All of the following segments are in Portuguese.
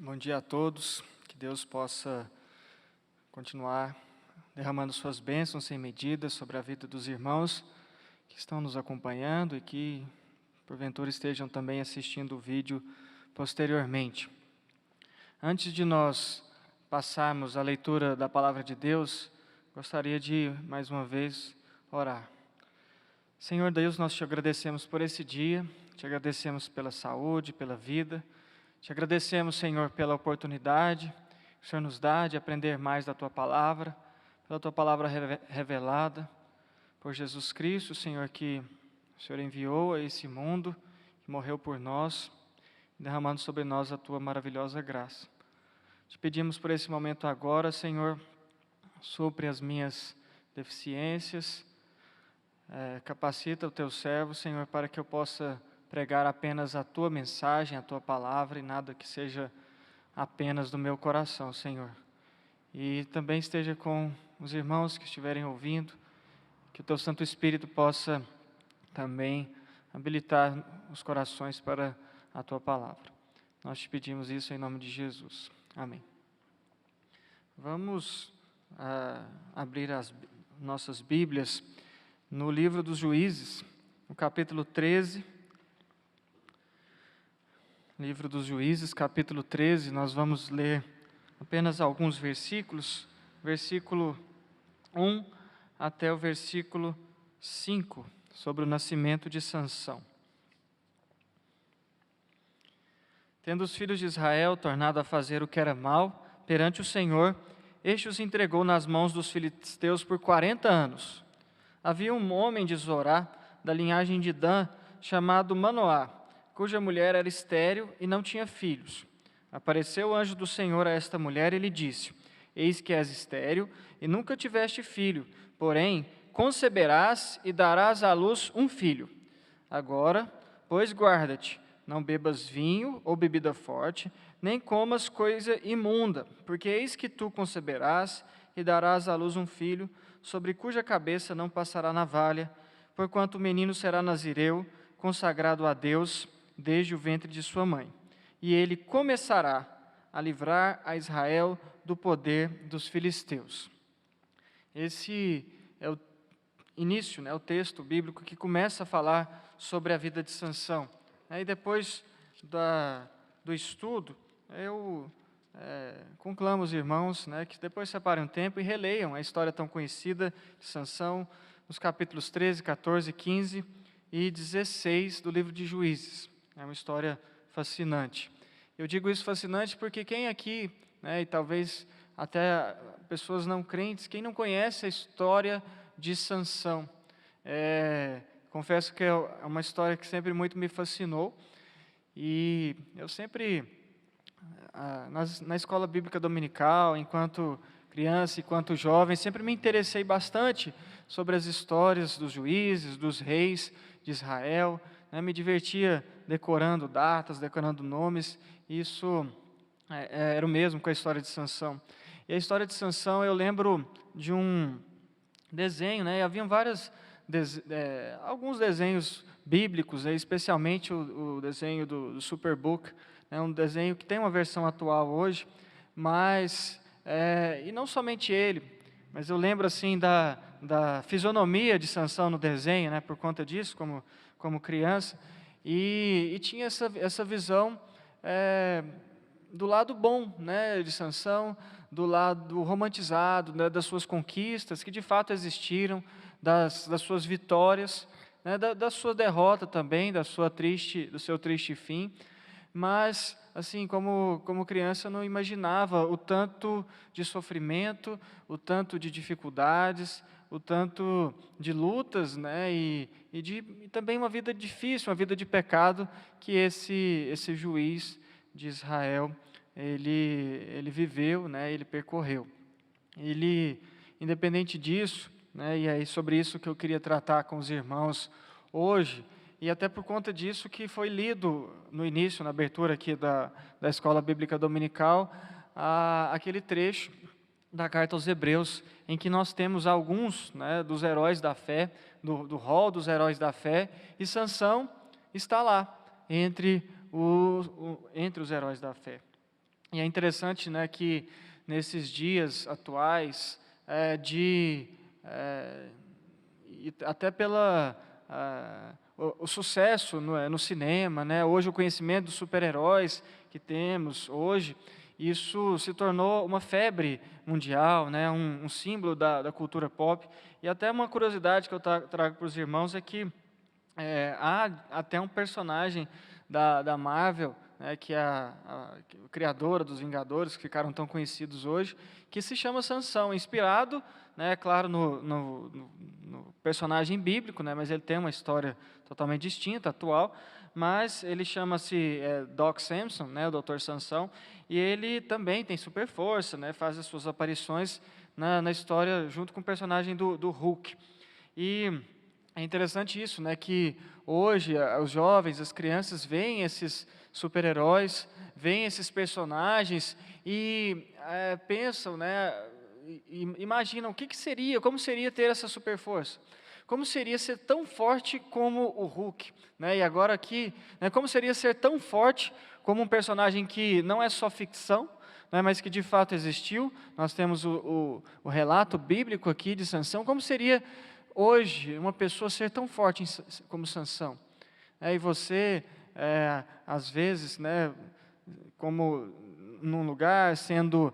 Bom dia a todos, que Deus possa continuar derramando suas bênçãos sem medida sobre a vida dos irmãos que estão nos acompanhando e que, porventura, estejam também assistindo o vídeo posteriormente. Antes de nós passarmos a leitura da Palavra de Deus, gostaria de, mais uma vez, orar. Senhor Deus, nós te agradecemos por esse dia, te agradecemos pela saúde, pela vida. Te agradecemos, Senhor, pela oportunidade que o Senhor nos dá de aprender mais da Tua Palavra, pela Tua Palavra revelada, por Jesus Cristo, Senhor, que o Senhor enviou a esse mundo, que morreu por nós, derramando sobre nós a Tua maravilhosa graça. Te pedimos por esse momento agora, Senhor, supre as minhas deficiências, capacita o Teu servo, Senhor, para que eu possa pregar apenas a Tua mensagem, a Tua palavra e nada que seja apenas do meu coração, Senhor. E também esteja com os irmãos que estiverem ouvindo, que o Teu Santo Espírito possa também habilitar os corações para a Tua palavra. Nós te pedimos isso em nome de Jesus. Amém. Vamos abrir as nossas Bíblias no livro dos Juízes, no capítulo 13. Livro dos Juízes, capítulo 13, nós vamos ler apenas alguns versículos, versículo 1 até o versículo 5, sobre o nascimento de Sansão. Tendo os filhos de Israel tornado a fazer o que era mal perante o Senhor, este os entregou nas mãos dos filisteus por 40 anos. Havia um homem de Zorá, da linhagem de Dan, chamado Manoá, cuja mulher era estéril e não tinha filhos. Apareceu o anjo do Senhor a esta mulher e lhe disse: Eis que és estéril e nunca tiveste filho, porém conceberás e darás à luz um filho. Agora, pois guarda-te, não bebas vinho ou bebida forte, nem comas coisa imunda, porque eis que tu conceberás e darás à luz um filho, sobre cuja cabeça não passará navalha, porquanto o menino será nazireu, consagrado a Deus, desde o ventre de sua mãe. E ele começará a livrar a Israel do poder dos filisteus. Esse é o início, o texto bíblico que começa a falar sobre a vida de Sansão. E depois do estudo, eu conclamo os irmãos que depois separem um tempo e releiam a história tão conhecida de Sansão, nos capítulos 13, 14, 15 e 16 do livro de Juízes. É uma história fascinante. Eu digo isso fascinante porque quem aqui, e talvez até pessoas não crentes, quem não conhece a história de Sansão, confesso que é uma história que sempre muito me fascinou, e eu sempre, na escola bíblica dominical, enquanto criança, enquanto jovem, sempre me interessei bastante sobre as histórias dos juízes, dos reis de Israel, me divertia decorando datas, decorando nomes. Isso era o mesmo com a história de Sansão. E a história de Sansão, eu lembro de um desenho, haviam alguns desenhos bíblicos, especialmente o desenho do Superbook, um desenho que tem uma versão atual hoje, mas, e não somente ele, mas eu lembro assim da fisionomia de Sansão no desenho, por conta disso, como criança, e tinha essa visão do lado bom de Sansão, do lado romantizado das suas conquistas, que de fato existiram, das suas vitórias, da sua derrota também, do seu triste fim, mas assim, como criança eu não imaginava o tanto de sofrimento, o tanto de dificuldades, o tanto de lutas, e também uma vida difícil, uma vida de pecado que esse juiz de Israel, ele viveu, ele percorreu. Independente disso, e é sobre isso que eu queria tratar com os irmãos hoje, e até por conta disso que foi lido no início, na abertura aqui da Escola Bíblica Dominical, aquele trecho da carta aos Hebreus, em que nós temos alguns dos heróis da fé, do rol dos heróis da fé, e Sansão está lá, entre os heróis da fé. E é interessante, né, que nesses dias atuais, e até pela o sucesso no cinema, né, hoje o conhecimento dos super-heróis que temos hoje, isso se tornou uma febre mundial, né, um símbolo da cultura pop. E até uma curiosidade que eu trago para os irmãos é que há até um personagem da Marvel, né, que é a criadora dos Vingadores, que ficaram tão conhecidos hoje, que se chama Sansão, inspirado, né, claro, no personagem bíblico, né, mas ele tem uma história totalmente distinta, atual, mas ele chama-se Doc Samson, né, o Dr. Sansão, e ele também tem super força, né, faz as suas aparições na história junto com o personagem do Hulk. E é interessante isso, né, que hoje os jovens, as crianças veem esses super-heróis, veem esses personagens e pensam, né, imaginam o que seria, como seria ter essa super-força. Como seria ser tão forte como o Hulk, né? E agora aqui, né, como seria ser tão forte como um personagem que não é só ficção, né, mas que de fato existiu. Nós temos o relato bíblico aqui de Sansão. Como seria hoje uma pessoa ser tão forte como Sansão? E você, às vezes, né, como num lugar sendo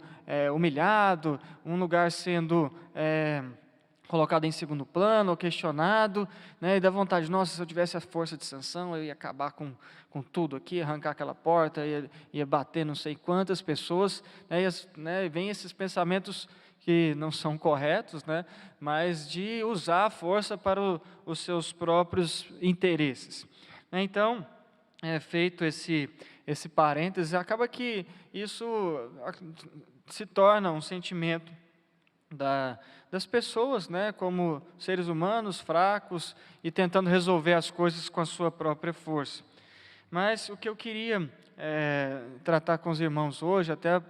humilhado, um lugar sendo colocado em segundo plano, ou questionado, né, e dá vontade, nossa, se eu tivesse a força de Sansão, eu ia acabar com tudo aqui, arrancar aquela porta, ia bater não sei quantas pessoas, né, vem esses pensamentos que não são corretos, né, mas de usar a força para os seus próprios interesses. Então, feito esse parêntese, acaba que isso se torna um sentimento das pessoas, né, como seres humanos fracos e tentando resolver as coisas com a sua própria força. Mas o que eu queria tratar com os irmãos hoje, até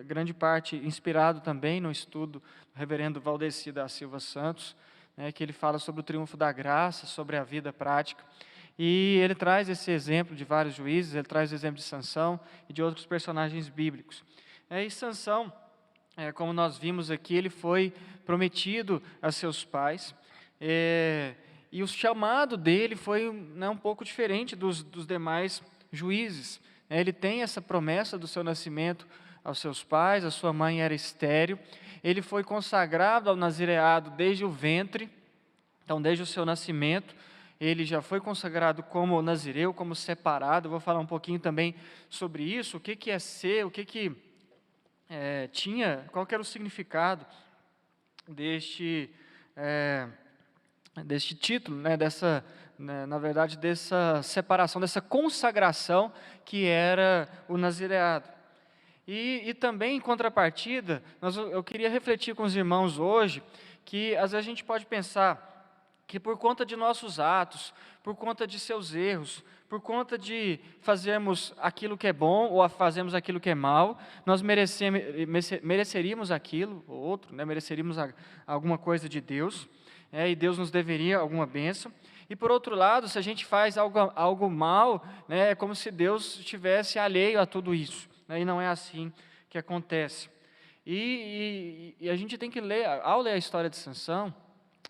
grande parte inspirado também no estudo do reverendo Valdeci da Silva Santos, né, que ele fala sobre o triunfo da graça, sobre a vida prática. E ele traz esse exemplo de vários juízes, ele traz o exemplo de Sansão e de outros personagens bíblicos. E Sansão, como nós vimos aqui, ele foi prometido a seus pais, e o chamado dele foi, né, um pouco diferente dos demais juízes. Ele tem essa promessa do seu nascimento aos seus pais, a sua mãe era estéril, ele foi consagrado ao nazireado desde o ventre, então desde o seu nascimento, ele já foi consagrado como nazireu, como separado. Eu vou falar um pouquinho também sobre isso, o que é ser, o que qual que era o significado deste título, né, na verdade, dessa separação, dessa consagração que era o nazireado. E também, em contrapartida, eu queria refletir com os irmãos hoje, que às vezes a gente pode pensar que por conta de nossos atos, por conta de seus erros, por conta de fazermos aquilo que é bom ou fazermos aquilo que é mal, nós mereceríamos aquilo ou outro, né, mereceríamos alguma coisa de Deus, e Deus nos deveria alguma bênção. E por outro lado, se a gente faz algo mal, né, é como se Deus estivesse alheio a tudo isso, né, e não é assim que acontece. E a gente tem que ler, ao ler a história de Sansão,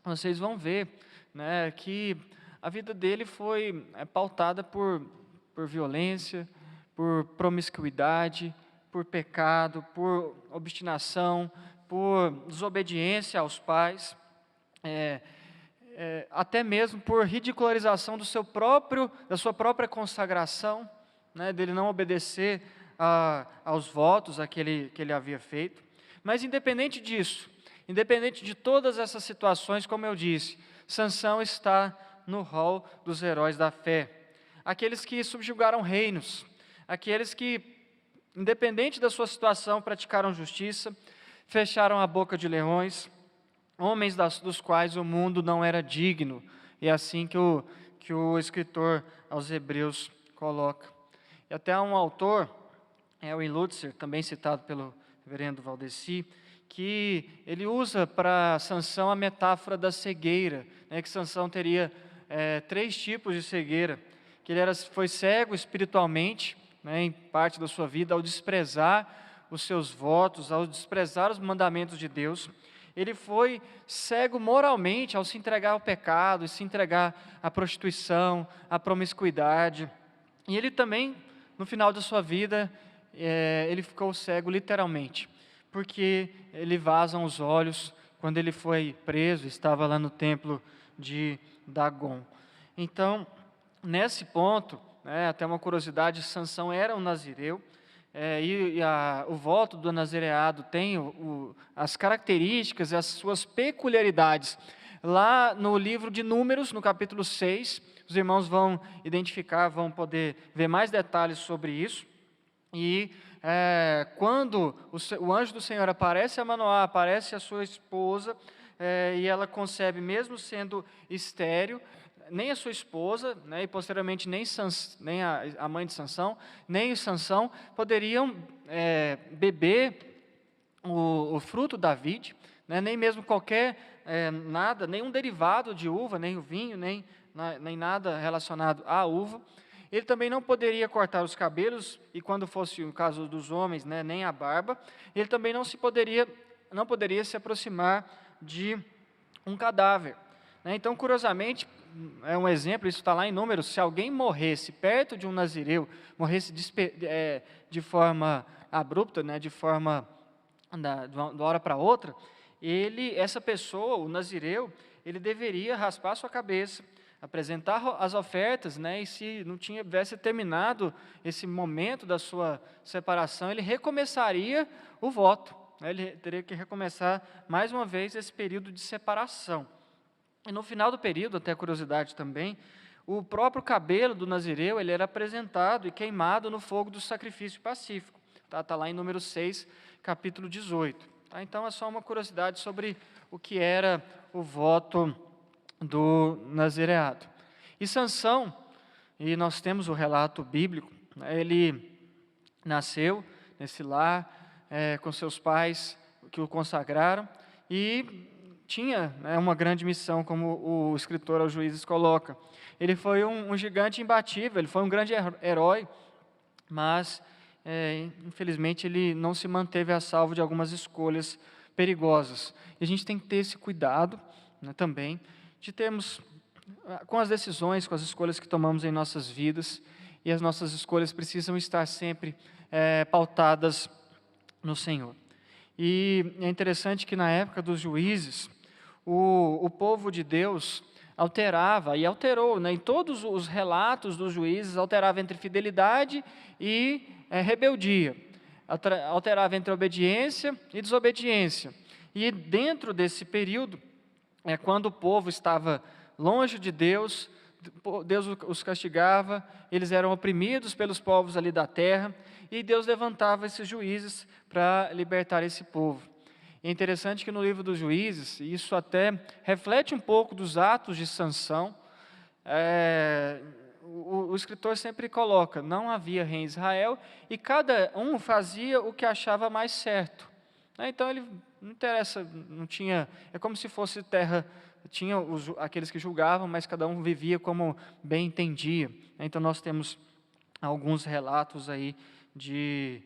vocês vão ver, né, que a vida dele foi pautada por violência, por promiscuidade, por pecado, por obstinação, por desobediência aos pais, até mesmo por ridicularização da sua própria consagração, né, dele não obedecer aos votos que ele havia feito. Mas independente disso, independente de todas essas situações, como eu disse, Sansão está no rol dos heróis da fé. Aqueles que subjugaram reinos, aqueles que, independente da sua situação, praticaram justiça, fecharam a boca de leões, homens dos quais o mundo não era digno. E é assim que o escritor aos Hebreus coloca. E até um autor, Erwin Lutzer, também citado pelo reverendo Valdeci, que ele usa para Sansão a metáfora da cegueira, né, que Sansão teria 3 tipos de cegueira, que ele foi cego espiritualmente, né, em parte da sua vida, ao desprezar os seus votos, ao desprezar os mandamentos de Deus. Ele foi cego moralmente ao se entregar ao pecado, e se entregar à prostituição, à promiscuidade. E ele também, no final da sua vida, ele ficou cego literalmente, porque lhe vazam os olhos quando ele foi preso, estava lá no templo de Dagon. Então, nesse ponto, né, até uma curiosidade, Sansão era um nazireu, o voto do nazireado tem as características e as suas peculiaridades. Lá no livro de Números, no capítulo 6, os irmãos vão identificar, vão poder ver mais detalhes sobre isso. E quando o anjo do Senhor aparece a Manoá, aparece a sua esposa, e ela concebe, mesmo sendo estéril, nem a sua esposa, né, e posteriormente nem a mãe de Sansão, nem Sansão poderiam beber o fruto da vide, né, nem mesmo qualquer nada, nenhum derivado de uva, nem o vinho, nem nada relacionado à uva. Ele também não poderia cortar os cabelos, e quando fosse o caso dos homens, né, nem a barba. Ele também não poderia se aproximar de um cadáver. Né? Então, curiosamente, é um exemplo, isso está lá em Números, se alguém morresse perto de um nazireu, morresse de forma abrupta, né, de forma de uma hora para outra, essa pessoa, o nazireu, ele deveria raspar sua cabeça, apresentar as ofertas, né, e se não tivesse terminado esse momento da sua separação, ele recomeçaria o voto, né, ele teria que recomeçar mais uma vez esse período de separação. E no final do período, até curiosidade também, o próprio cabelo do nazireu, ele era apresentado e queimado no fogo do sacrifício pacífico. Está lá em Número 6, capítulo 18. Tá? Então, é só uma curiosidade sobre o que era o voto do nazireado. E Sansão, e nós temos o relato bíblico, né, ele nasceu nesse lar, com seus pais que o consagraram, e tinha, né, uma grande missão, como o escritor aos Juízes coloca. Ele foi um gigante imbatível, ele foi um grande herói, mas, infelizmente, ele não se manteve a salvo de algumas escolhas perigosas. E a gente tem que ter esse cuidado, né, também, de termos, com as decisões, com as escolhas que tomamos em nossas vidas, e as nossas escolhas precisam estar sempre pautadas no Senhor. E é interessante que na época dos juízes, o povo de Deus alterava e alterou, né, em todos os relatos dos juízes, alterava entre fidelidade e rebeldia, alterava entre obediência e desobediência. E dentro desse período, quando o povo estava longe de Deus, Deus os castigava, eles eram oprimidos pelos povos ali da terra, e Deus levantava esses juízes para libertar esse povo. É interessante que no livro dos Juízes, isso até reflete um pouco dos atos de Sansão, o escritor sempre coloca, não havia rei em Israel, e cada um fazia o que achava mais certo. Então ele não interessa, não tinha, é como se fosse terra, tinha aqueles que julgavam, mas cada um vivia como bem entendia. Então nós temos alguns relatos aí de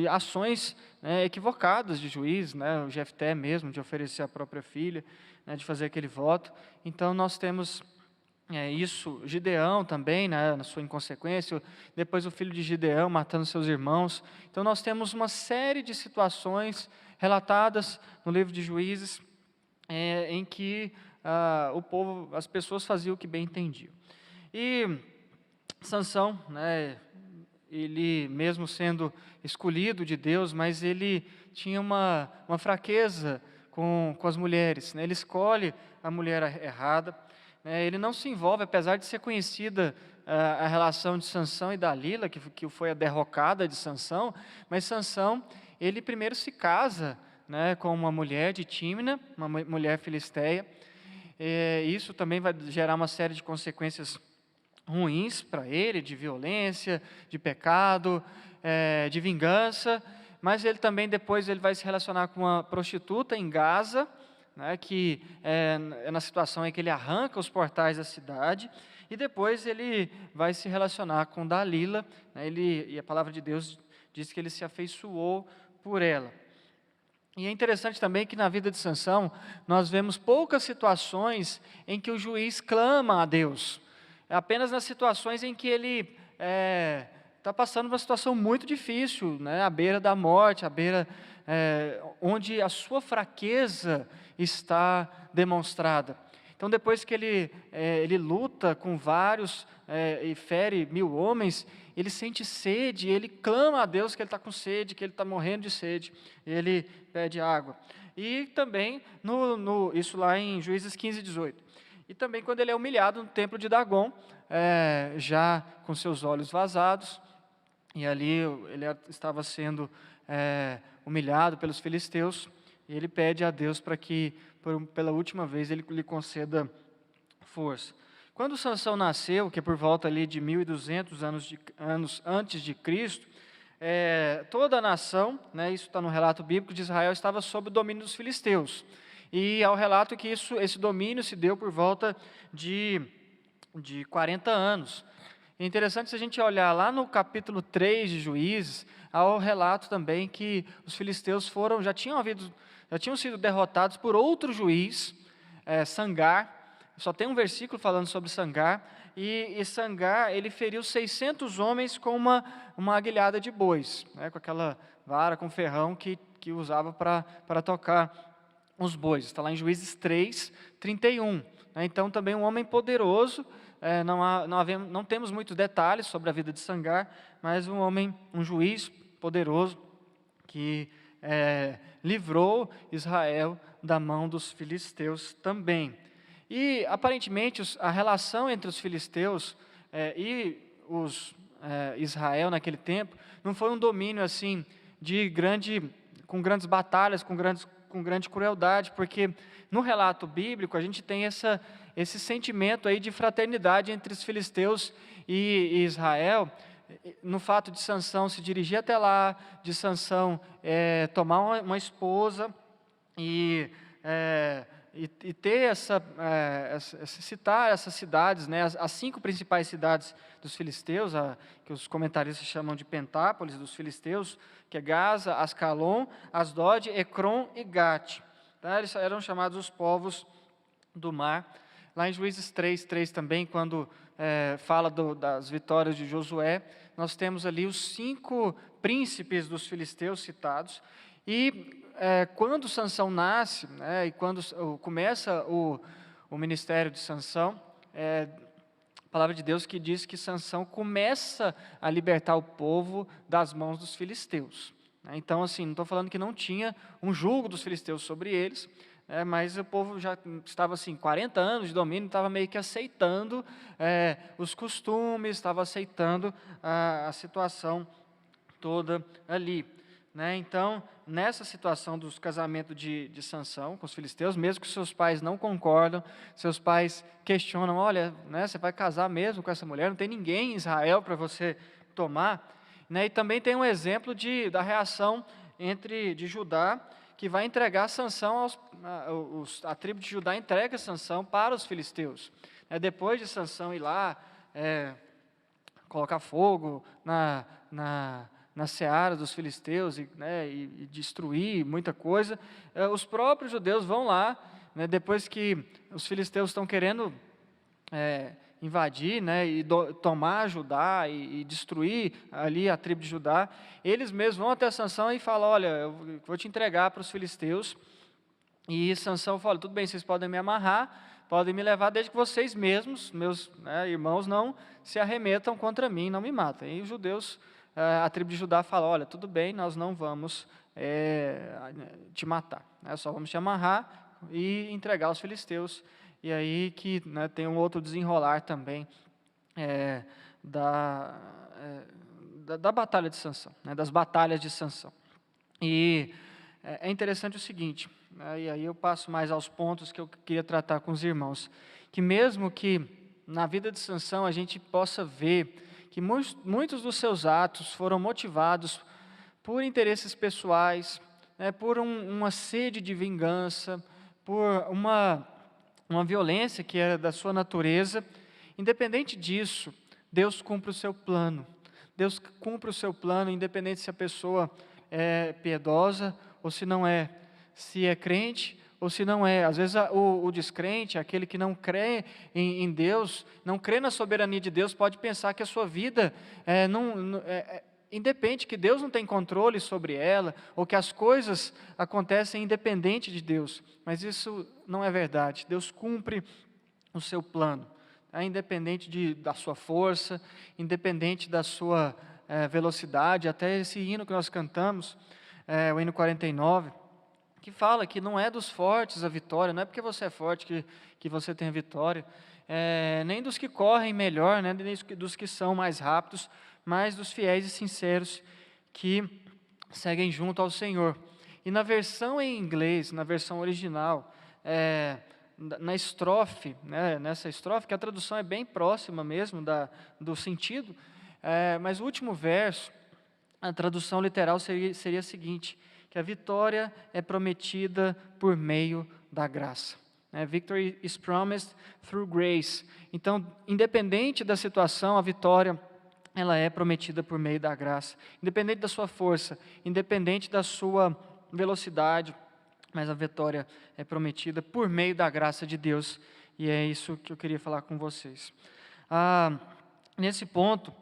ações, né, equivocadas de juiz, né, o Jefté mesmo, de oferecer a própria filha, né, de fazer aquele voto. Então nós temos isso, Gideão também, né, na sua inconsequência, depois o filho de Gideão matando seus irmãos. Então nós temos uma série de situações relatadas no livro de Juízes, em que o povo, as pessoas faziam o que bem entendiam. E Sansão, né, ele mesmo sendo escolhido de Deus, mas ele tinha uma fraqueza com as mulheres, né? Ele escolhe a mulher errada, né? Ele não se envolve, apesar de ser conhecida a relação de Sansão e Dalila, que foi a derrocada de Sansão, mas Sansão, ele primeiro se casa, né, com uma mulher de Tímina, uma mulher filisteia. Isso também vai gerar uma série de consequências ruins para ele, de violência, de pecado, de vingança, mas ele também depois ele vai se relacionar com uma prostituta em Gaza, né, que é na situação em que ele arranca os portais da cidade, e depois ele vai se relacionar com Dalila, né, e a palavra de Deus diz que ele se afeiçoou por ela. E é interessante também que na vida de Sansão, nós vemos poucas situações em que o juiz clama a Deus. É apenas nas situações em que ele está passando uma situação muito difícil, né, à beira da morte, à beira onde a sua fraqueza está demonstrada. Então, depois que ele luta com vários e fere 1000 homens, ele sente sede, ele clama a Deus que ele está com sede, que ele está morrendo de sede, e ele pede água. E também, isso lá em Juízes 15, 18. E também quando ele é humilhado no templo de Dagon, já com seus olhos vazados, e ali ele estava sendo humilhado pelos filisteus, e ele pede a Deus para que, pela última vez, ele lhe conceda força. Quando Sansão nasceu, que é por volta ali de 1200 anos antes de Cristo, toda a nação, né, isso está no relato bíblico de Israel, estava sob o domínio dos filisteus. E há o relato que esse domínio se deu por volta de 40 anos. É interessante se a gente olhar lá no capítulo 3 de Juízes, há o relato também que os filisteus já tinham sido derrotados por outro juiz, Sangar. Só tem um versículo falando sobre Sangar, e Sangar, ele feriu 600 homens com uma aguilhada de bois, né, com aquela vara com ferrão que usava para tocar os bois. Está lá em Juízes 3, 31. Né, então, também um homem poderoso, não temos muitos detalhes sobre a vida de Sangar, mas um juiz poderoso que livrou Israel da mão dos filisteus também. E, aparentemente, a relação entre os filisteus e Israel naquele tempo não foi um domínio assim com grandes batalhas, com grande crueldade, porque no relato bíblico a gente tem esse sentimento aí de fraternidade entre os filisteus e Israel, no fato de Sansão se dirigir até lá, de Sansão tomar uma esposa e ter citar essas cidades, né, as 5 principais cidades dos filisteus, que os comentaristas chamam de Pentápolis dos filisteus, que é Gaza, Ascalon, Asdod, Ecrom e Gate. Tá? Eles eram chamados os povos do mar. Lá em Juízes 3 também, quando fala das vitórias de Josué, nós temos ali os 5 príncipes dos filisteus citados. E quando Sansão nasce, né, e quando começa o ministério de Sansão, a palavra de Deus que diz que Sansão começa a libertar o povo das mãos dos filisteus. Né? Então, assim, não estou falando que não tinha um jugo dos filisteus sobre eles, mas o povo já estava assim, 40 anos de domínio, estava meio que aceitando os costumes, estava aceitando a situação toda ali. Né? Então, nessa situação dos casamentos de Sansão com os filisteus, mesmo que seus pais não concordam, seus pais questionam, olha, né, você vai casar mesmo com essa mulher, não tem ninguém em Israel para você tomar. Né? E também tem um exemplo da reação de Judá, que vai entregar Sansão, a tribo de Judá entrega Sansão para os filisteus. Depois de Sansão ir lá, colocar fogo na seara dos filisteus e destruir muita coisa, os próprios judeus vão lá, né, depois que os filisteus estão querendo invadir, né, e tomar Judá e destruir ali a tribo de Judá, eles mesmos vão até Sansão e falam, olha, eu vou te entregar para os filisteus. E Sansão fala, tudo bem, vocês podem me amarrar, podem me levar, desde que vocês mesmos, meus irmãos, não se arremetam contra mim, não me matem. E os judeus, a tribo de Judá fala, olha, tudo bem, nós não vamos te matar, só vamos te amarrar e entregar aos filisteus. E aí que tem um outro desenrolar também da batalha de Sansão, das batalhas de Sansão. E é interessante o seguinte, e aí eu passo mais aos pontos que eu queria tratar com os irmãos, que mesmo que na vida de Sansão a gente possa ver que muitos dos seus atos foram motivados por interesses pessoais, por uma sede de vingança, por uma violência que era da sua natureza. Independente disso, Deus cumpre o seu plano. Deus cumpre o seu plano, independente se a pessoa é piedosa ou se não é, se é crente ou se não é. Às vezes o descrente, aquele que não crê em Deus, não crê na soberania de Deus, pode pensar que a sua vida independe, que Deus não tem controle sobre ela, ou que as coisas acontecem independente de Deus. Mas isso não é verdade. Deus cumpre o seu plano, independente da sua força, independente da sua velocidade. Até esse hino que nós cantamos, o hino 49, que fala que não é dos fortes a vitória, não é porque você é forte que você tem a vitória, nem dos que correm melhor, nem dos que são mais rápidos, mas dos fiéis e sinceros que seguem junto ao Senhor. E na versão em inglês, na versão original, na estrofe, né, nessa estrofe, que a tradução é bem próxima mesmo do sentido, mas o último verso, a tradução literal seria a seguinte, que a vitória é prometida por meio da graça. Victory is promised through grace. Então, independente da situação, a vitória ela é prometida por meio da graça. Independente da sua força, independente da sua velocidade, mas a vitória é prometida por meio da graça de Deus. E é isso que eu queria falar com vocês. Nesse ponto,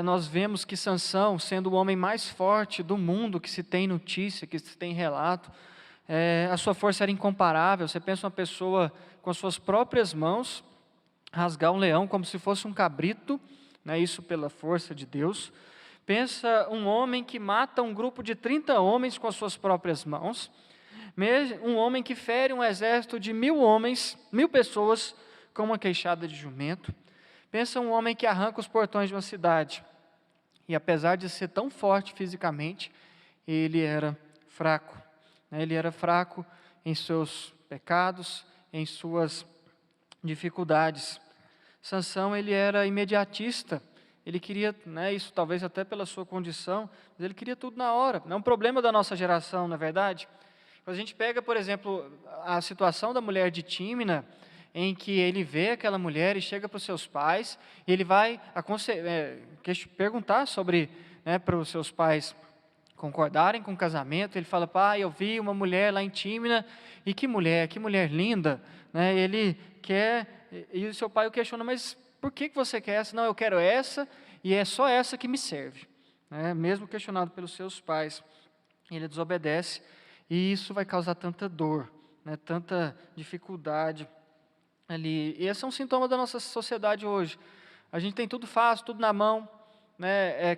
nós vemos que Sansão, sendo o homem mais forte do mundo, que se tem notícia, que se tem relato, a sua força era incomparável. Você pensa uma pessoa com as suas próprias mãos rasgar um leão como se fosse um cabrito, né, isso pela força de Deus. Pensa um homem que mata um grupo de 30 homens com as suas próprias mãos. Um homem que fere um exército de 1000 homens, 1000 pessoas, com uma queixada de jumento. Pensa um homem que arranca os portões de uma cidade. E apesar de ser tão forte fisicamente, ele era fraco. Ele era fraco em seus pecados, em suas dificuldades. Sansão, ele era imediatista. Ele queria, isso talvez até pela sua condição, mas ele queria tudo na hora. É um problema da nossa geração, não é verdade? Quando a gente pega, por exemplo, a situação da mulher de Tímina, em que ele vê aquela mulher e chega para os seus pais, e ele vai perguntar sobre, para os seus pais concordarem com o casamento. Ele fala: pai, eu vi uma mulher lá em Tímina, e que mulher linda. Ele quer, e o seu pai o questiona: mas por que você quer essa? Não, eu quero essa, e é só essa que me serve. Mesmo questionado pelos seus pais, ele desobedece, e isso vai causar tanta dor, tanta dificuldade ali. E esse é um sintoma da nossa sociedade hoje. A gente tem tudo fácil, tudo na mão,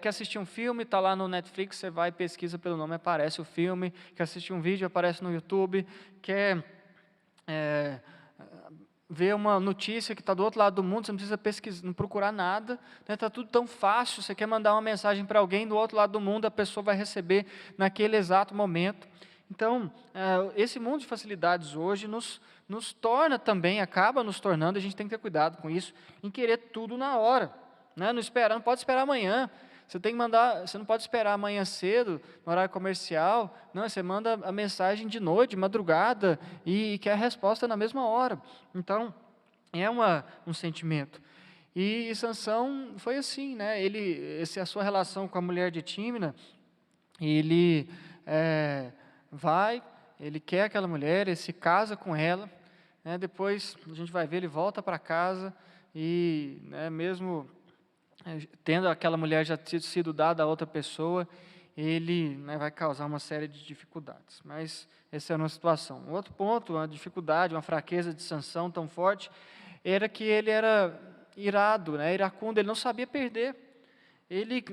quer assistir um filme, está lá no Netflix, você vai, pesquisa pelo nome, aparece o filme. Quer assistir um vídeo, aparece no YouTube. Quer ver uma notícia que está do outro lado do mundo, você não precisa pesquisar, não procurar nada, está tudo tão fácil. Você quer mandar uma mensagem para alguém do outro lado do mundo, a pessoa vai receber naquele exato momento. Então, esse mundo de facilidades hoje nos torna também, acaba nos tornando, a gente tem que ter cuidado com isso, em querer tudo na hora, não pode esperar amanhã. Você não pode esperar amanhã cedo, no horário comercial. Não, você manda a mensagem de noite, de madrugada, e quer a resposta na mesma hora. Então, é um sentimento. E Sansão foi assim, a sua relação com a mulher de Tímina, ele ele quer aquela mulher, ele se casa com ela, depois a gente vai ver, ele volta para casa, e mesmo tendo aquela mulher já sido dada a outra pessoa, ele vai causar uma série de dificuldades. Mas essa era uma situação. Um outro ponto, uma dificuldade, uma fraqueza de Sansão tão forte, era que ele era irado, iracundo, ele não sabia perder. Ele,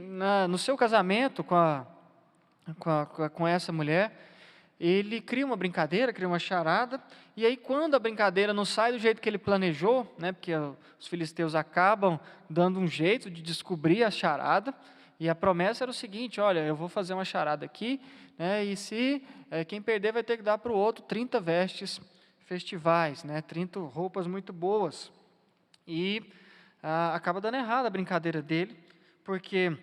no seu casamento com essa mulher, ele cria uma brincadeira, cria uma charada, e aí quando a brincadeira não sai do jeito que ele planejou, porque os filisteus acabam dando um jeito de descobrir a charada, e a promessa era o seguinte: olha, eu vou fazer uma charada aqui, e se quem perder vai ter que dar para o outro 30 vestes festivais, 30 roupas muito boas. E acaba dando errado a brincadeira dele, porque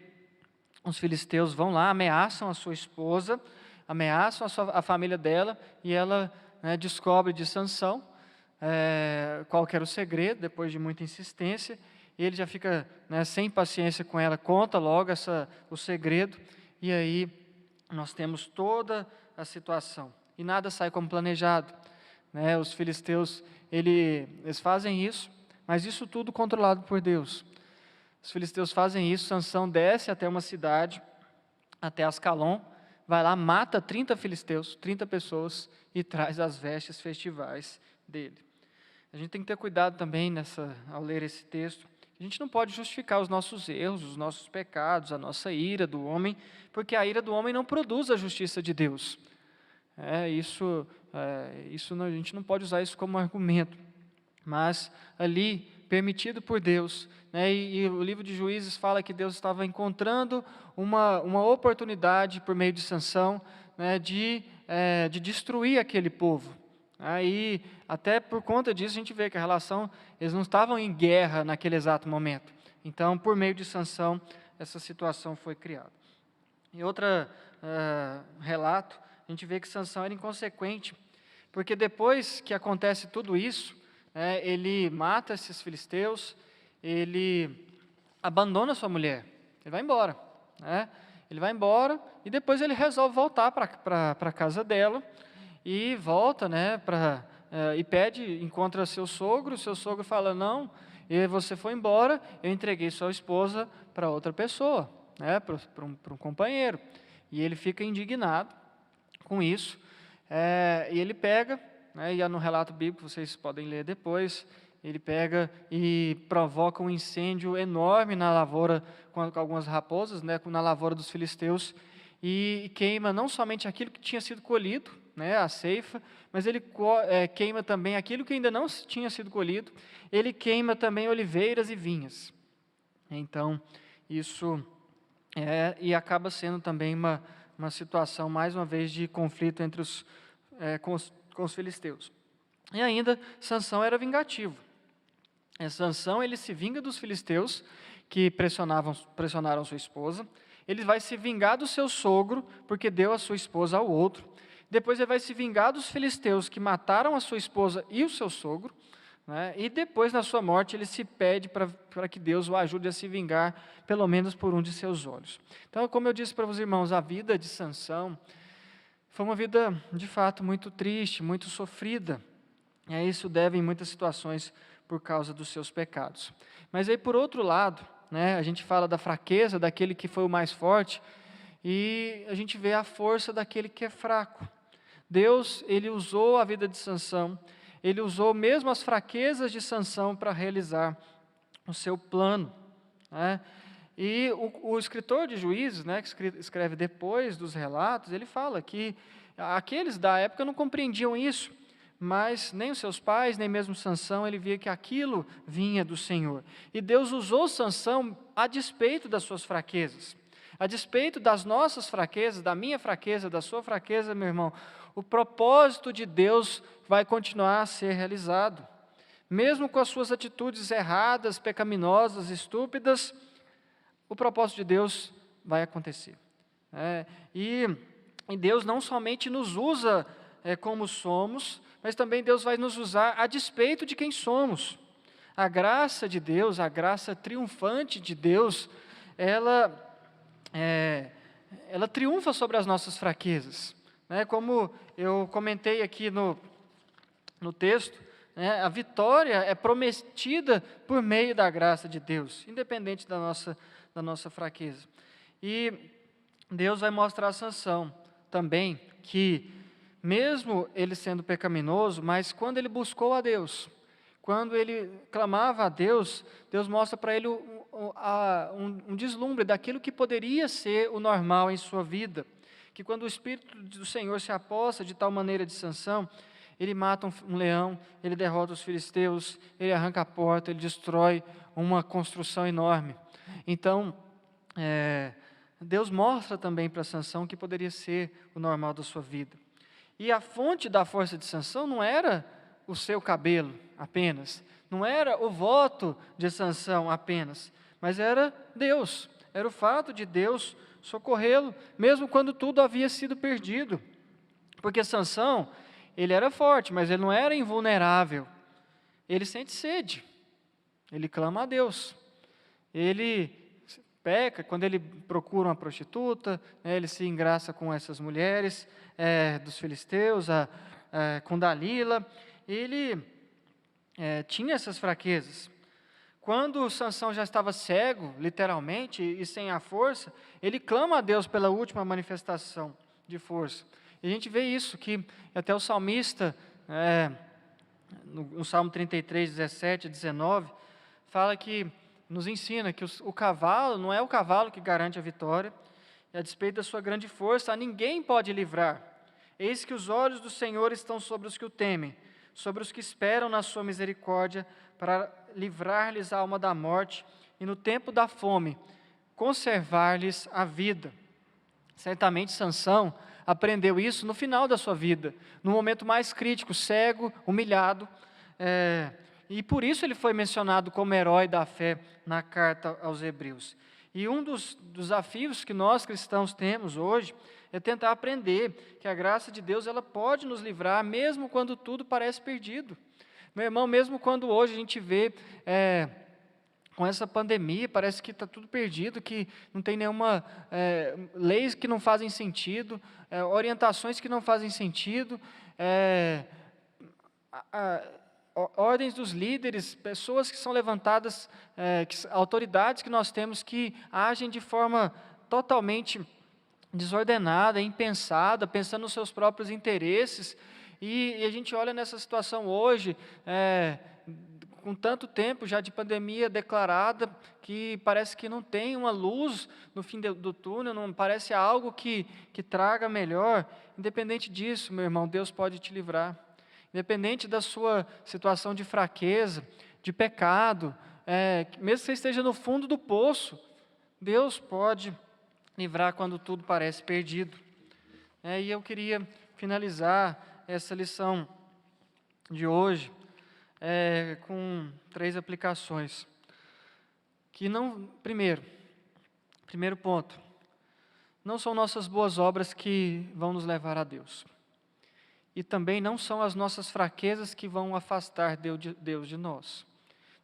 os filisteus vão lá, ameaçam a sua esposa, ameaçam a família dela, e ela né, descobre de Sansão qual que era o segredo, depois de muita insistência. Ele já fica, né, sem paciência com ela, conta logo o segredo, e aí nós temos toda a situação. E nada sai como planejado, né? Os filisteus, eles fazem isso, mas isso tudo controlado por Deus. Os filisteus fazem isso, Sansão desce até uma cidade, até Ascalon, vai lá, mata 30 filisteus, 30 pessoas, e traz as vestes festivais dele. A gente tem que ter cuidado também ao ler esse texto. A gente não pode justificar os nossos erros, os nossos pecados, a nossa ira do homem, porque a ira do homem não produz a justiça de Deus. A gente não pode usar isso como argumento. Mas ali, permitido por Deus, né, e o livro de Juízes fala que Deus estava encontrando uma oportunidade por meio de Sansão, né, de destruir aquele povo. Aí, até por conta disso, a gente vê que a relação, eles não estavam em guerra naquele exato momento. Então, por meio de Sansão, essa situação foi criada. Em outro relato, a gente vê que Sansão era inconsequente, porque depois que acontece tudo isso, ele mata esses filisteus, ele abandona sua mulher, ele vai embora. Ele vai embora e depois ele resolve voltar para a casa dela, e volta, né, e encontra seu sogro fala, não, você foi embora, eu entreguei sua esposa para outra pessoa, né, para um companheiro, e ele fica indignado com isso, e ele pega, né, e no relato bíblico, vocês podem ler depois, ele pega e provoca um incêndio enorme na lavoura, com algumas raposas, né, na lavoura dos filisteus, e queima não somente aquilo que tinha sido colhido, né, a ceifa, mas ele queima também aquilo que ainda não tinha sido colhido, ele queima também oliveiras e vinhas. Então, isso e acaba sendo também uma situação, mais uma vez, de conflito entre com os filisteus. E ainda, Sansão era vingativo. Sansão, ele se vinga dos filisteus, que pressionaram sua esposa, ele vai se vingar do seu sogro, porque deu a sua esposa ao outro. Depois ele vai se vingar dos filisteus que mataram a sua esposa e o seu sogro, né? E depois, na sua morte, ele se pede para que Deus o ajude a se vingar, pelo menos por um de seus olhos. Então, como eu disse para os irmãos, a vida de Sansão foi uma vida, de fato, muito triste, muito sofrida. E a isso deve, em muitas situações, por causa dos seus pecados. Mas aí, por outro lado, né, a gente fala da fraqueza daquele que foi o mais forte, e a gente vê a força daquele que é fraco. Deus, ele usou a vida de Sansão, ele usou mesmo as fraquezas de Sansão para realizar o seu plano, né? E o escritor de Juízes, né, que escreve depois dos relatos, ele fala que aqueles da época não compreendiam isso, mas nem os seus pais, nem mesmo Sansão, ele via que aquilo vinha do Senhor. E Deus usou Sansão a despeito das suas fraquezas. A despeito das nossas fraquezas, da minha fraqueza, da sua fraqueza, meu irmão, o propósito de Deus vai continuar a ser realizado. Mesmo com as suas atitudes erradas, pecaminosas, estúpidas, o propósito de Deus vai acontecer. E Deus não somente nos usa como somos, mas também Deus vai nos usar a despeito de quem somos. A graça de Deus, a graça triunfante de Deus, ela triunfa sobre as nossas fraquezas. Como eu comentei aqui no texto, a vitória é prometida por meio da graça de Deus, independente da nossa fraqueza. E Deus vai mostrar a Sansão também que, mesmo ele sendo pecaminoso, mas quando ele buscou a Deus, quando ele clamava a Deus, Deus mostra para ele um deslumbre daquilo que poderia ser o normal em sua vida. Que quando o Espírito do Senhor se aposta de tal maneira de Sansão, ele mata um leão, ele derrota os filisteus, ele arranca a porta, ele destrói uma construção enorme. Então, Deus mostra também para Sansão que poderia ser o normal da sua vida. E a fonte da força de Sansão não era o seu cabelo apenas, não era o voto de Sansão apenas, mas era Deus, era o fato de Deus socorrê-lo, mesmo quando tudo havia sido perdido. Porque Sansão, ele era forte, mas ele não era invulnerável. Ele sente sede, ele clama a Deus. Ele peca quando ele procura uma prostituta, né, ele se engraça com essas mulheres dos filisteus, com Dalila. Ele tinha essas fraquezas. Quando Sansão já estava cego, literalmente, e sem a força, ele clama a Deus pela última manifestação de força. E a gente vê isso, que até o salmista, no Salmo 33, 17, 19, fala que, nos ensina que o cavalo, não é o cavalo que garante a vitória, e a despeito da sua grande força, a ninguém pode livrar. Eis que os olhos do Senhor estão sobre os que o temem, sobre os que esperam na sua misericórdia, para livrar-lhes a alma da morte, e no tempo da fome, conservar-lhes a vida. Certamente Sansão aprendeu isso no final da sua vida, no momento mais crítico, cego, humilhado, e por isso ele foi mencionado como herói da fé na carta aos Hebreus. E um dos desafios que nós cristãos temos hoje é tentar aprender que a graça de Deus ela pode nos livrar, mesmo quando tudo parece perdido. Meu irmão, mesmo quando hoje a gente vê com essa pandemia, parece que está tudo perdido, que não tem nenhuma leis que não fazem sentido, orientações que não fazem sentido, ordens dos líderes, pessoas que são levantadas, autoridades que nós temos que agem de forma totalmente desordenada, impensada, pensando nos seus próprios interesses, e a gente olha nessa situação hoje, com tanto tempo já de pandemia declarada, que parece que não tem uma luz no fim do túnel, não parece algo que traga melhor. Independente disso, meu irmão, Deus pode te livrar. Independente da sua situação de fraqueza, de pecado, mesmo que você esteja no fundo do poço, Deus pode livrar quando tudo parece perdido. E eu queria finalizar essa lição de hoje com 3 aplicações. Primeiro ponto, não são nossas boas obras que vão nos levar a Deus. E também não são as nossas fraquezas que vão afastar Deus de nós.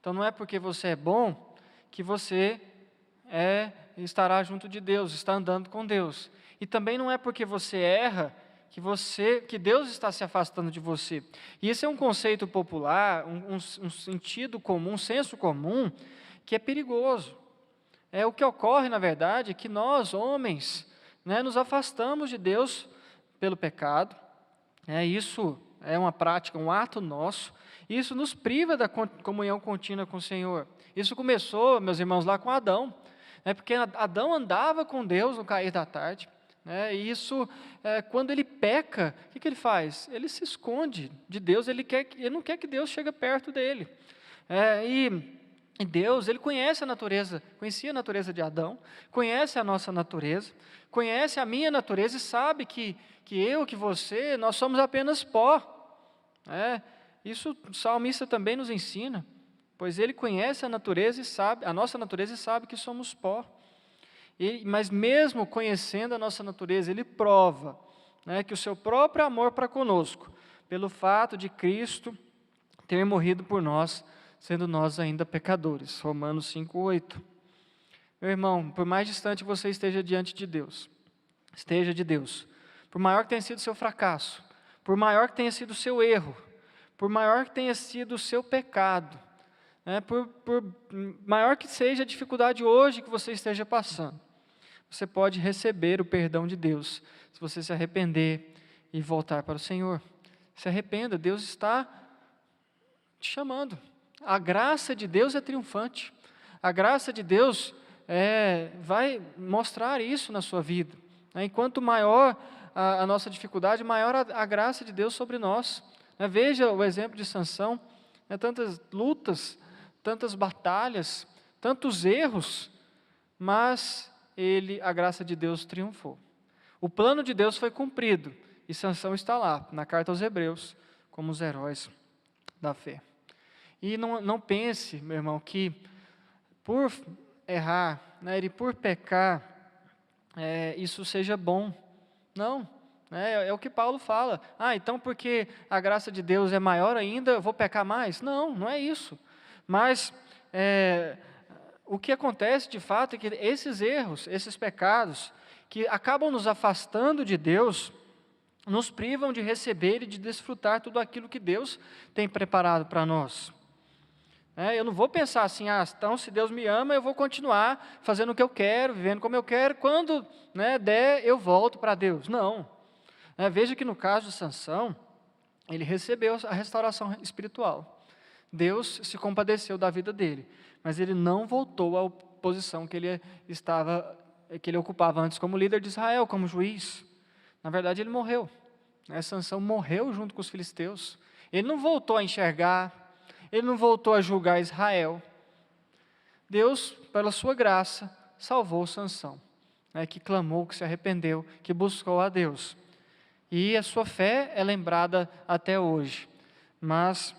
Então não é porque você é bom que você estará junto de Deus, está andando com Deus. E também não é porque você erra que Deus está se afastando de você. E esse é um conceito popular, um sentido comum, um senso comum, que é perigoso. O que ocorre, na verdade, é que nós, homens, nos afastamos de Deus pelo pecado. Isso é uma prática, um ato nosso. Isso nos priva da comunhão contínua com o Senhor. Isso começou, meus irmãos, lá com Adão. Porque Adão andava com Deus no cair da tarde. E isso, quando ele peca, o que ele faz? Ele se esconde de Deus, ele não quer que Deus chegue perto dele. E Deus, Ele conhecia a natureza de Adão, conhece a nossa natureza, conhece a minha natureza e sabe que eu, que você, nós somos apenas pó. Isso o salmista também nos ensina, pois Ele conhece a nossa natureza e sabe que somos pó. Mas mesmo conhecendo a nossa natureza, Ele prova que o seu próprio amor para conosco, pelo fato de Cristo ter morrido por nós, sendo nós ainda pecadores. Romanos 5:8. Meu irmão, por mais distante você esteja de Deus, por maior que tenha sido o seu fracasso, por maior que tenha sido o seu erro, por maior que tenha sido o seu pecado, por maior que seja a dificuldade hoje que você esteja passando, você pode receber o perdão de Deus, se você se arrepender e voltar para o Senhor. Se arrependa, Deus está te chamando. A graça de Deus é triunfante. A graça de Deus vai mostrar isso na sua vida. Enquanto maior a nossa dificuldade, maior a graça de Deus sobre nós. Veja o exemplo de Sansão, tantas lutas, tantas batalhas, tantos erros, mas a graça de Deus triunfou. O plano de Deus foi cumprido, e Sansão está lá, na carta aos Hebreus, como os heróis da fé. E não pense, meu irmão, que por errar, e por pecar, isso seja bom. Não, É o que Paulo fala. Então porque a graça de Deus é maior ainda, eu vou pecar mais? Não, não é isso. Mas o que acontece de fato é que esses erros, esses pecados, que acabam nos afastando de Deus, nos privam de receber e de desfrutar tudo aquilo que Deus tem preparado para nós. Eu não vou pensar assim, então se Deus me ama, eu vou continuar fazendo o que eu quero, vivendo como eu quero, quando der, eu volto para Deus. Não. Veja que no caso de Sansão, ele recebeu a restauração espiritual. Deus se compadeceu da vida dele, mas ele não voltou à posição que ele ocupava antes como líder de Israel, como juiz. Na verdade, ele morreu. Sansão morreu junto com os filisteus. Ele não voltou a enxergar, ele não voltou a julgar Israel. Deus, pela sua graça, salvou Sansão, que clamou, que se arrependeu, que buscou a Deus. E a sua fé é lembrada até hoje, mas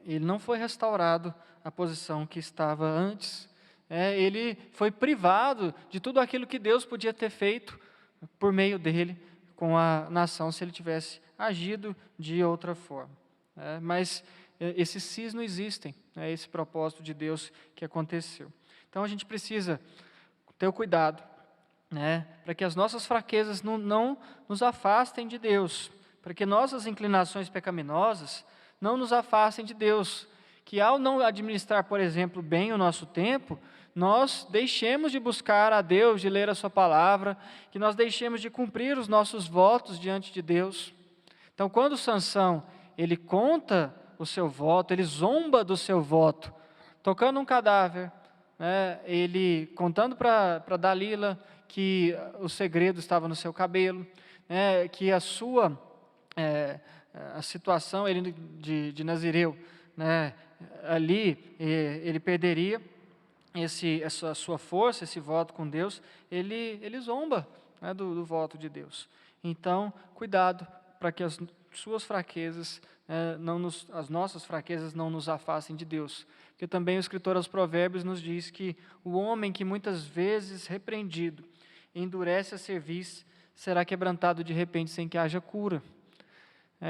ele não foi restaurado à posição que estava antes. Ele foi privado de tudo aquilo que Deus podia ter feito por meio dele com a nação, se ele tivesse agido de outra forma. Mas esses sis não existem, esse propósito de Deus que aconteceu. Então a gente precisa ter o cuidado, para que as nossas fraquezas não nos afastem de Deus, para que nossas inclinações pecaminosas não nos afastem de Deus, que ao não administrar, por exemplo, bem o nosso tempo, nós deixemos de buscar a Deus, de ler a sua palavra, que nós deixemos de cumprir os nossos votos diante de Deus. Então, quando Sansão, ele conta o seu voto, ele zomba do seu voto, tocando um cadáver, ele contando para Dalila que o segredo estava no seu cabelo, que a situação ele de Nazireu, ali ele perderia essa sua força, esse voto com Deus, ele zomba do voto de Deus. Então, cuidado para que as suas fraquezas, as nossas fraquezas não nos afastem de Deus. Porque também o escritor aos Provérbios nos diz que o homem que muitas vezes repreendido endurece a cerviz, será quebrantado de repente sem que haja cura.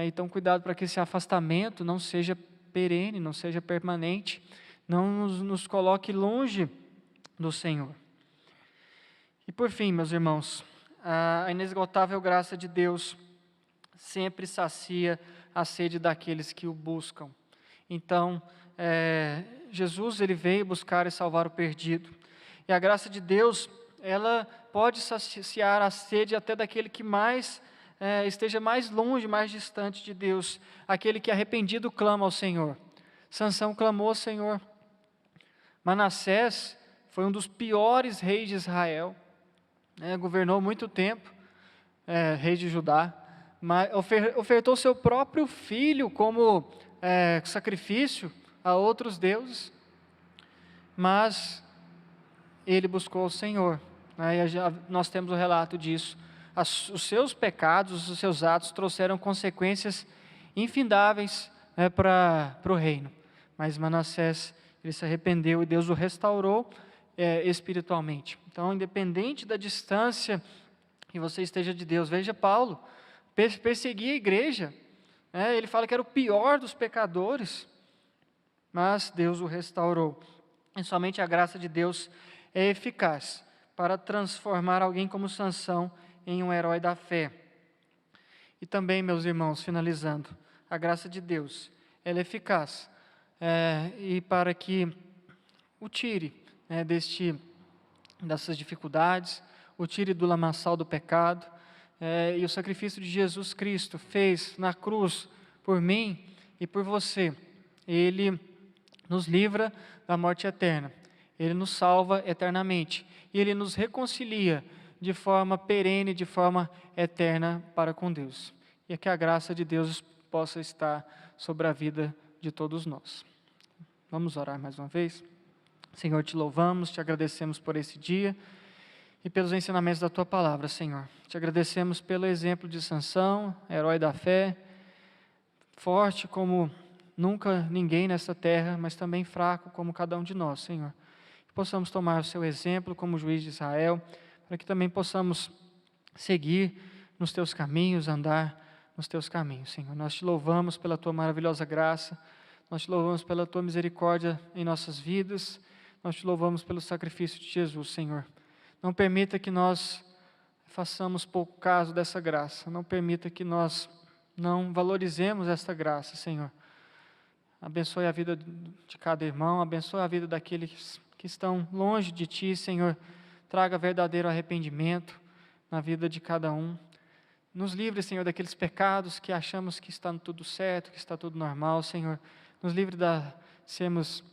Então, cuidado para que esse afastamento não seja perene, não seja permanente, não nos coloque longe do Senhor. E por fim, meus irmãos, a inesgotável graça de Deus sempre sacia a sede daqueles que o buscam. Então, Jesus ele veio buscar e salvar o perdido. E a graça de Deus, ela pode saciar a sede até daquele que esteja mais longe, mais distante de Deus, aquele que arrependido clama ao Senhor. Sansão clamou ao Senhor. Manassés foi um dos piores reis de Israel, governou muito tempo, rei de Judá, mas ofertou seu próprio filho como sacrifício a outros deuses, mas ele buscou o Senhor. Nós temos o relato disso. Os seus pecados, os seus atos trouxeram consequências infindáveis para o reino, mas Manassés ele se arrependeu e Deus o restaurou espiritualmente. Então, independente da distância que você esteja de Deus, veja Paulo, perseguia a igreja, ele fala que era o pior dos pecadores, mas Deus o restaurou. E somente a graça de Deus é eficaz para transformar alguém como Sansão em um herói da fé. E também, meus irmãos, finalizando, a graça de Deus, ela é eficaz e para que o tire dessas dificuldades, o tire do lamaçal do pecado, e o sacrifício de Jesus Cristo fez na cruz por mim e por você. Ele nos livra da morte eterna, Ele nos salva eternamente e Ele nos reconcilia de forma perene, de forma eterna para com Deus. E que a graça de Deus possa estar sobre a vida de todos nós. Vamos orar mais uma vez? Senhor, te louvamos, te agradecemos por esse dia e pelos ensinamentos da Tua palavra, Senhor. Te agradecemos pelo exemplo de Sansão, herói da fé, forte como nunca ninguém nessa terra, mas também fraco como cada um de nós, Senhor. Que possamos tomar o Seu exemplo como juiz de Israel, para que também possamos seguir nos teus caminhos, andar nos teus caminhos, Senhor. Nós te louvamos pela tua maravilhosa graça, nós te louvamos pela tua misericórdia em nossas vidas, nós te louvamos pelo sacrifício de Jesus, Senhor. Não permita que nós façamos pouco caso dessa graça, não permita que nós não valorizemos essa graça, Senhor. Abençoe a vida de cada irmão, abençoe a vida daqueles que estão longe de Ti, Senhor. Traga verdadeiro arrependimento na vida de cada um. Nos livre, Senhor, daqueles pecados que achamos que está tudo certo, que está tudo normal, Senhor. Nos livre de sermos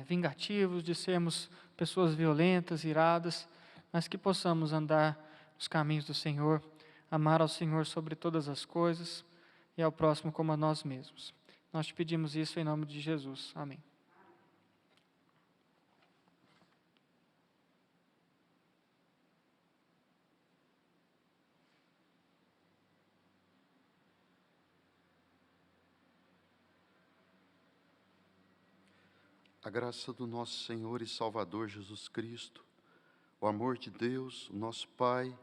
vingativos, de sermos pessoas violentas, iradas, mas que possamos andar nos caminhos do Senhor, amar ao Senhor sobre todas as coisas e ao próximo como a nós mesmos. Nós te pedimos isso em nome de Jesus. Amém. A graça do nosso Senhor e Salvador Jesus Cristo, o amor de Deus, o nosso Pai,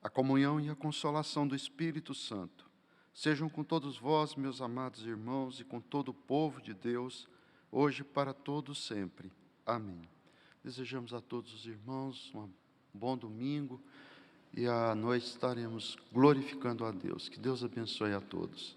a comunhão e a consolação do Espírito Santo, sejam com todos vós, meus amados irmãos, e com todo o povo de Deus, hoje e para todos sempre. Amém. Desejamos a todos os irmãos um bom domingo, e à noite estaremos glorificando a Deus. Que Deus abençoe a todos.